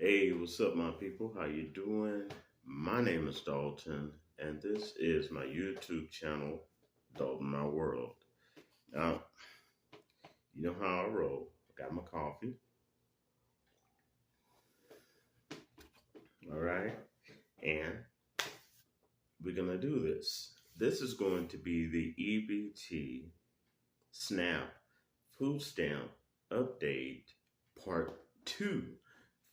Hey, what's up, my people? How you doing? My name is Dalton, and this is my YouTube channel, Dalton My World. Now, you know how I roll. I got my coffee. All right, and we're gonna do this. This is going to be the EBT SNAP Food Stamp Update Part 2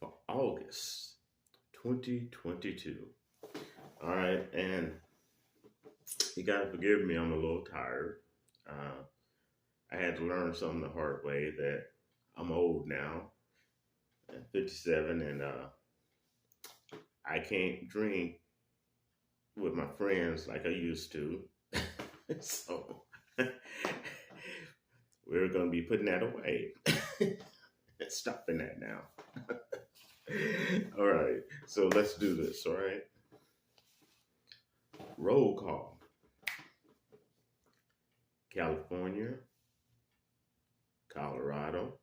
for August 2022. All right, and you gotta forgive me, I'm a little tired. I had to learn something the hard way that I'm old now, at 57, and I can't drink with my friends like I used to. So we're gonna be putting that away. Stopping that now. All right, so let's do this, all right? Roll call. California, Colorado,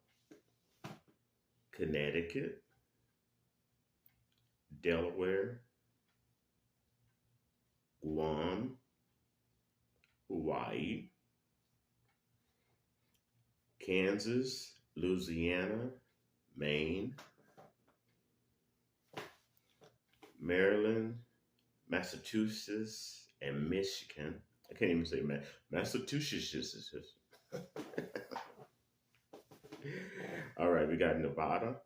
Connecticut, Delaware, Guam, Hawaii, Kansas, Louisiana, Maine, Maryland, Massachusetts, and Michigan. I can't even say Massachusetts. All right, we got Nevada,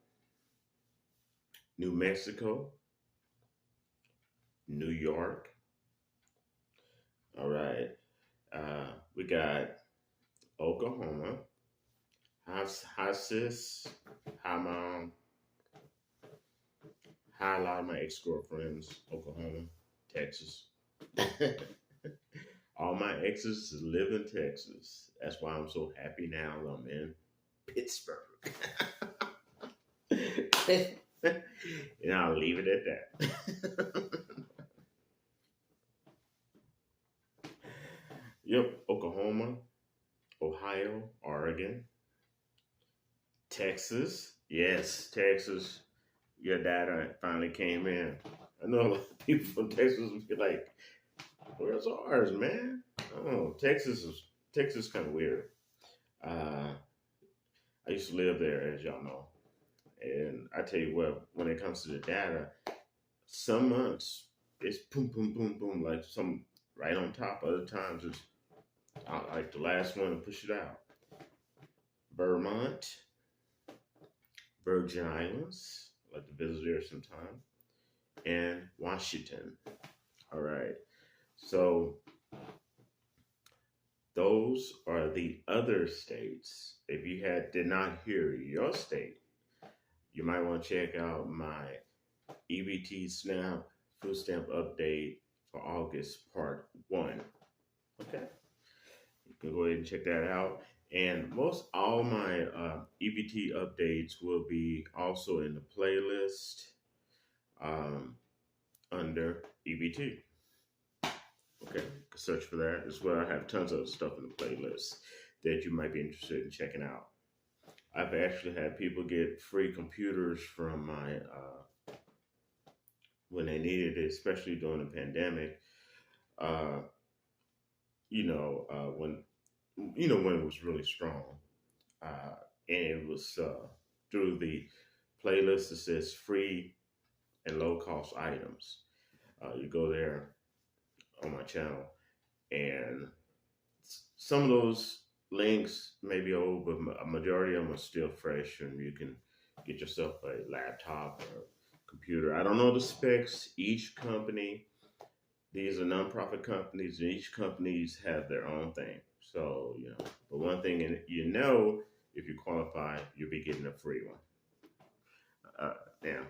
New Mexico, New York. All right, we got Oklahoma, hi sis, hi mom, hi a lot of my ex-girlfriends, Oklahoma, Texas. All my exes live in Texas. That's why I'm so happy now I'm in Pittsburgh. And I'll leave it at that. Yep, Oklahoma, Ohio, Oregon, Texas. Yes, Texas. Your data finally came in. I know a lot of people from Texas would be like, "Where's ours, man?" Oh, Texas kind of weird. I used to live there, as y'all know, and I tell you what, when it comes to the data, some months it's boom, boom, boom, boom, like some right on top. Other times it's like the last one to push it out. Vermont, Virgin Islands, I like to visit there sometime, and Washington. All right, so those are the other states. If you did not hear your state, you might want to check out my EBT SNAP food stamp update for August Part 1. Okay, you can go ahead and check that out. And most all my EBT updates will be also in the playlist under EBT. Okay, search for that as well. I have tons of stuff in the playlist that you might be interested in checking out. I've actually had people get free computers from my when they needed it, especially during the pandemic. Uh, when when it was really strong, and it was through the playlist that says free and low cost items. You go there on my channel, and some of those links may be old, but a majority of them are still fresh, and you can get yourself a laptop or computer. I don't know the specs. Each company, these are nonprofit companies, and each companies have their own thing. So, but one thing, if you qualify, you'll be getting a free one. Now,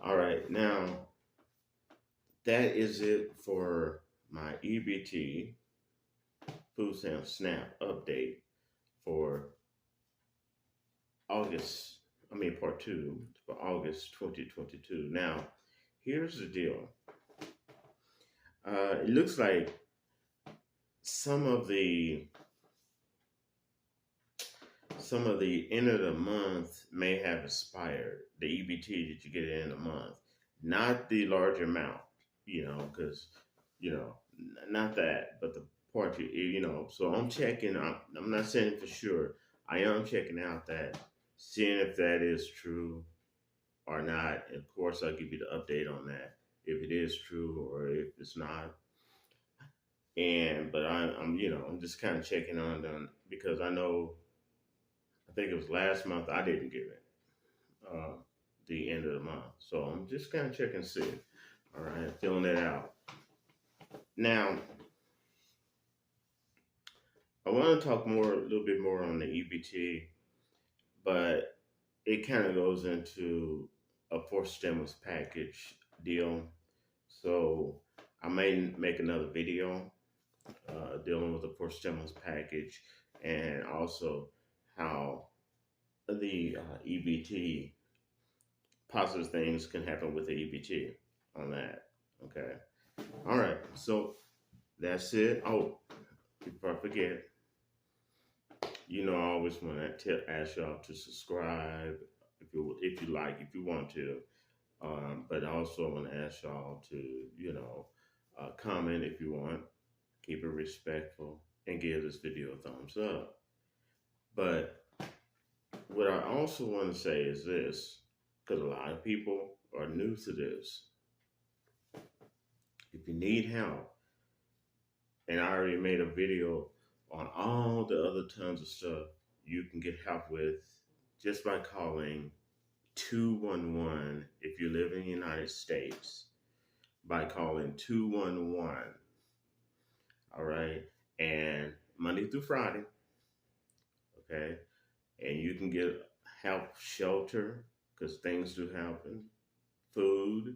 all right, now that is it for my EBT food stamp SNAP update for Part 2 for August 2022. Now, here's the deal. It looks like some of the some of the end of the month may have expired. The EBT that you get in a month, not the large amount, because not that, but the part So I'm checking. I'm not saying for sure. I am checking out that, seeing if that is true or not. Of course, I'll give you the update on that if it is true or if it's not. But I'm just kind of checking on them because I know. I think it was last month I didn't get it. Uh, the end of the month, so I'm just kind of checking to see. All right, filling it out. Now, I want to talk a little bit more on the EBT, but it kind of goes into a fourth stimulus package deal. So I may make another video dealing with the fourth stimulus package and also how the EBT, positive things can happen with the EBT on that. Okay. All right. So that's it. Oh, before I forget, I always want to ask y'all to subscribe if you like, if you want to. But I also want to ask y'all to, comment if you want, keep it respectful, and give this video a thumbs up. But what I also want to say is this, because a lot of people are new to this. If you need help, and I already made a video on all the other tons of stuff you can get help with just by calling 211 if you live in the United States, by calling 211. All right. And Monday through Friday. Okay. And you can get help, shelter, because things do happen, food,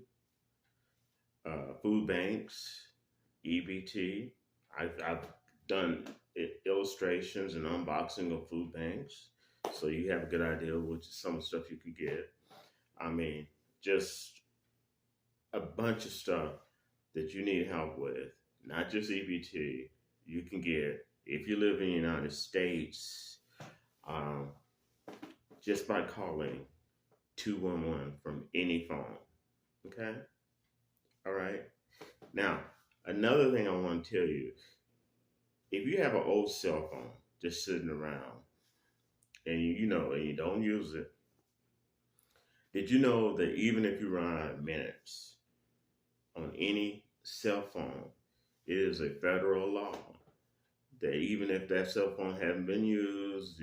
food banks, EBT. I've done illustrations and unboxing of food banks, so you have a good idea of some of the stuff you could get. I mean, just a bunch of stuff that you need help with, not just EBT, you can get if you live in the United States, just by calling 211 from any phone. Okay? All right? Now, another thing I want to tell you, if you have an old cell phone just sitting around and you don't use it, did you know that even if you run out of minutes on any cell phone, it is a federal law that even if that cell phone hasn't been used,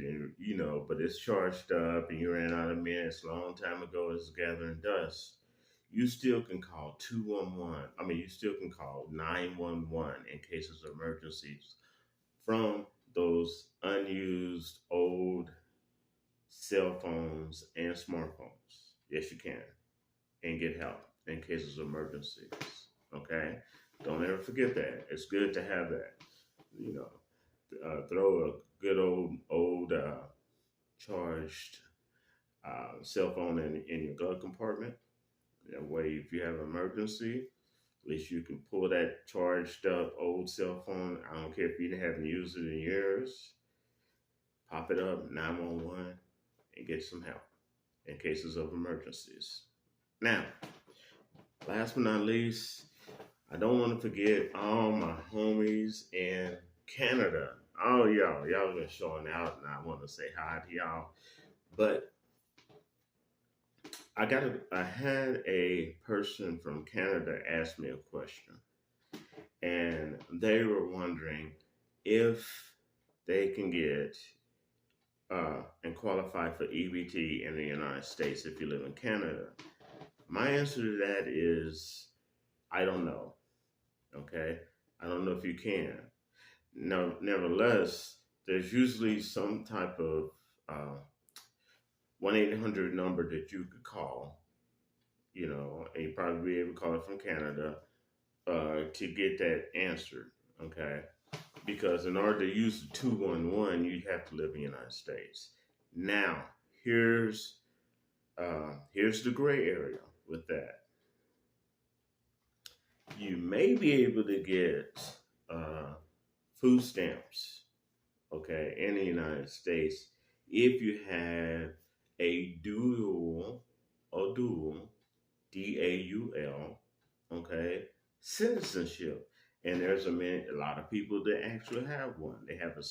but it's charged up and you ran out of minutes a long time ago, it's gathering dust, you still can call 211. You still can call 911 in cases of emergencies from those unused old cell phones and smartphones. Yes, you can. And get help in cases of emergencies. Okay? Don't ever forget that. It's good to have that. Throw a good old charged cell phone in your glove compartment. That way, if you have an emergency, at least you can pull that charged up old cell phone. I don't care if you haven't used it in years. Pop it up, 911, and get some help in cases of emergencies. Now, last but not least, I don't want to forget all my homies in Canada. Oh, y'all been showing out, and I want to say hi to y'all. But I had a person from Canada ask me a question, and they were wondering if they can get and qualify for EBT in the United States if you live in Canada. My answer to that is, I don't know. Okay? I don't know if you can. Now, nevertheless, there's usually some type of 1-800 number that you could call, and you probably be able to call it from Canada to get that answered, okay? Because in order to use the 211, you have to live in the United States. Now, here's the gray area with that. You may be able to get food stamps, okay, in the United States if you have a dual, DAUL, okay, citizenship. And there's a lot of people that actually have one. They have a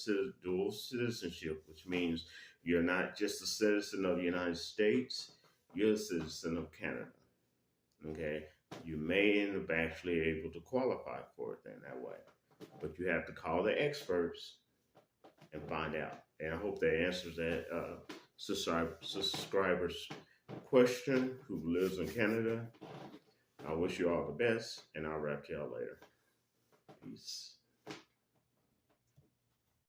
dual citizenship, which means you're not just a citizen of the United States, you're a citizen of Canada. Okay, you may end up actually able to qualify for it then that way, but you have to call the experts and find out. And I hope that answers that subscriber's question who lives in Canada. I wish you all the best, and I'll wrap y'all later. Peace.